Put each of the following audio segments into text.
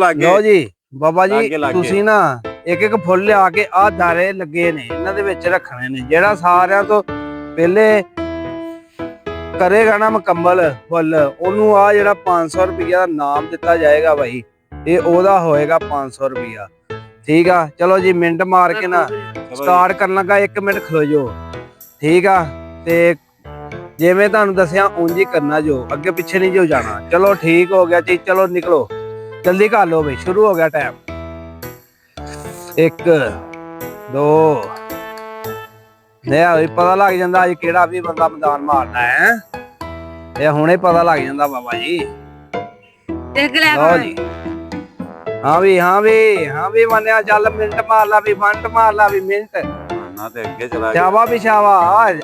ਲਓ ਜੀ ਬਾਬਾ ਜੀ ਤੁਸੀਂ ਨਾ ਇੱਕ ਇੱਕ ਫੁੱਲ ਲਿਆ ਕੇ ਆ ਦਾਰੇ ਲੱਗੇ ਨੇ ਇਹਨਾਂ ਦੇ ਵਿੱਚ ਰੱਖਣੇ ਨੇ। ਜਿਹੜਾ ਸਾਰਿਆਂ ਤੋਂ ਪਹਿਲੇ ਕਰੇਗਾ ਨਾ ਮੁਕੰਮਲ ਫੁੱਲ ਉਹਨੂੰ ਆ ਜਿਹੜਾ 500 ਰੁਪਇਆ ਦਾ ਨਾਮ ਦਿੱਤਾ ਜਾਏਗਾ ਭਾਈ। ਇਹ ਉਹਦਾ ਹੋਏਗਾ 500 ਰੁਪਇਆ। ਠੀਕ ਆ ਚਲੋ ਜੀ ਮਿੰਟ ਮਾਰ ਕੇ ਨਾ ਸਟਾਰਟ ਕਰਨ ਲੱਗਾ। 1 ਮਿੰਟ ਖਲੋ ਜੋ। ਠੀਕ ਆ ਤੇ ਜਿਵੇਂ ਤੁਹਾਨੂੰ ਦੱਸਿਆ ਉਂਝ ਹੀ ਕਰਨਾ ਜੋ, ਅੱਗੇ ਪਿੱਛੇ ਨਹੀਂ ਜੋ ਜਾਣਾ। ਚਲੋ ਠੀਕ ਹੋ ਗਿਆ ਜੀ। ਚਲੋ ਨਿਕਲੋ ਜਲਦੀ ਕਰ ਲੋ ਬਈ। ਸ਼ੁਰੂ ਹੋ ਗਿਆ ਟਾਈਮ। 1 2 ਨੇ ਪਤਾ ਲੱਗ ਜਾਂਦਾ ਅੱਜ ਕਿਹੜਾ ਵੀ ਬੰਦਾ ਮੈਦਾਨ ਮਾਰਦਾ ਹੈ। ਇਹ ਹੁਣੇ ਪਤਾ ਲੱਗ ਜਾਂਦਾ ਬਾਬਾ ਜੀ। ਲਓ ਜੀ ਹਾਂ ਵੀ ਮੰਨਿਆ। ਚੱਲ ਮਿੰਟ ਮਾਰ ਲਾ ਵੀ, ਫੰਟ ਮਾਰ ਲਾ ਵੀ ਮਿੰਟ ਤੇ ਅੱਗੇ ਚਲਾ ਸ਼ਾਬਾ ਵੀ ਸ਼ਾਬਾ।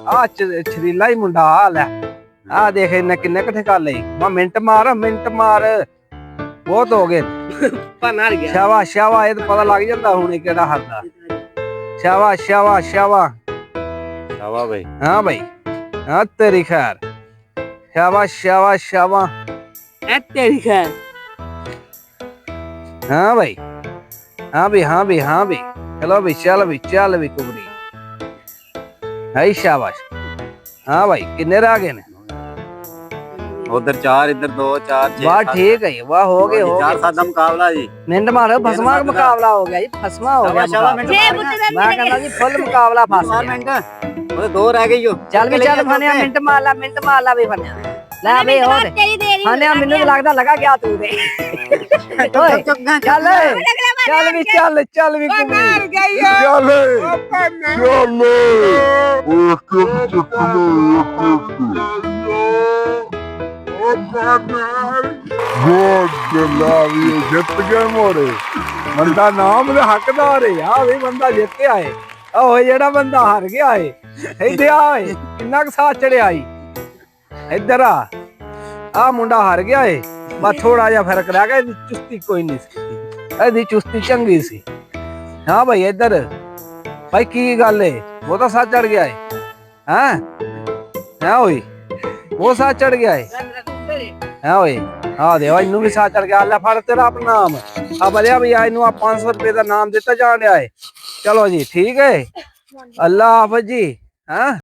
ਆ ਛਰੀਲਾ ਹੀ ਮੁੰਡਾ ਆ ਲੈ ਆ ਦੇਖ ਇਹਨੇ ਕਿੰਨੇ ਇਕੱਠੇ ਕਰ ਲਈ। ਮੈਂ ਮਿੰਟ ਮਾਰ ਬਹੁਤ ਹੋ ਗਏ। ਸ਼ਾਬਾਸ਼ ਸ਼ਾਬਾਸ਼। ਇਹ ਤਾਂ ਪਤਾ ਲੱਗ ਜਾਂਦਾ ਹੁਣ ਕਿਹੜਾ ਹਰਦਾ। ਸ਼ਾਬਾਸ਼ ਸ਼ਾਬਾਸ਼ ਸ਼ਾਬਾਸ਼ ਸ਼ਾਬਾਸ਼ ਭਾਈ। ਹਾਂ ਭਾਈ ਹਾਂ ਤੇਰੀ ਖੈਰ। ਸ਼ਾਬਾਸ਼ ਸ਼ਾਬਾਸ਼ ਸ਼ਾਬਾਸ਼ ਤੇਰੀ ਖੈਰ। ਹਾਂ ਭਾਈ ਹਾਂ ਵੀ ਚਲੋ ਵੀ ਚੱਲ ਵੀ ਕੁਬਰੀ। ਹਾਈ ਸ਼ਾਬਾਸ਼। ਹਾਂ ਭਾਈ ਕਿੰਨੇ ਰਹਿ ਗਏ ਨੇ? उधर 4 इधर 2 4 6 वाह ठीक है। वाह हो गए 4-7 मुकाबला जी। मिनट मारो फसवा का मुकाबला हो गया जी। फसवा हो गया। मैं कहता जी फुल मुकाबला फस गया। ओए 2 रह गई जो। चल भी चल फनिया मिनट मार ला भी फनिया ले बे हो फनिया। मेनू लगदा लगा गया तू दे। ओए चल चल भी मर गई जित गए मोड़े। बंदा नाम दे हकदार है। आ भी बंदा जित के आए। ओए जेड़ा बंदा हार गया है इधर आए किन्ना क साथ चढ़िया आई। इधर आ मुंडा हार गया है। बस थोड़ा जा फर्क रह गया। चुस्ती कोई नहीं सी। एदी चुस्ती चंगी सी। हाँ भाई इधर भाई की गल है? वो तो साथ चढ़ गया है। हाँ ओए वो साथ चढ़ गया है। हाँ ओए हाँ दे इनू भी साथ चढ़ गया। अल्लाह फड़ तेरा अपना नाम आ बलिया भैया। इनू 500 रुपए का नाम दिता जान रहा है। चलो जी ठीक है। अल्लाह हाफिज जी। हाँ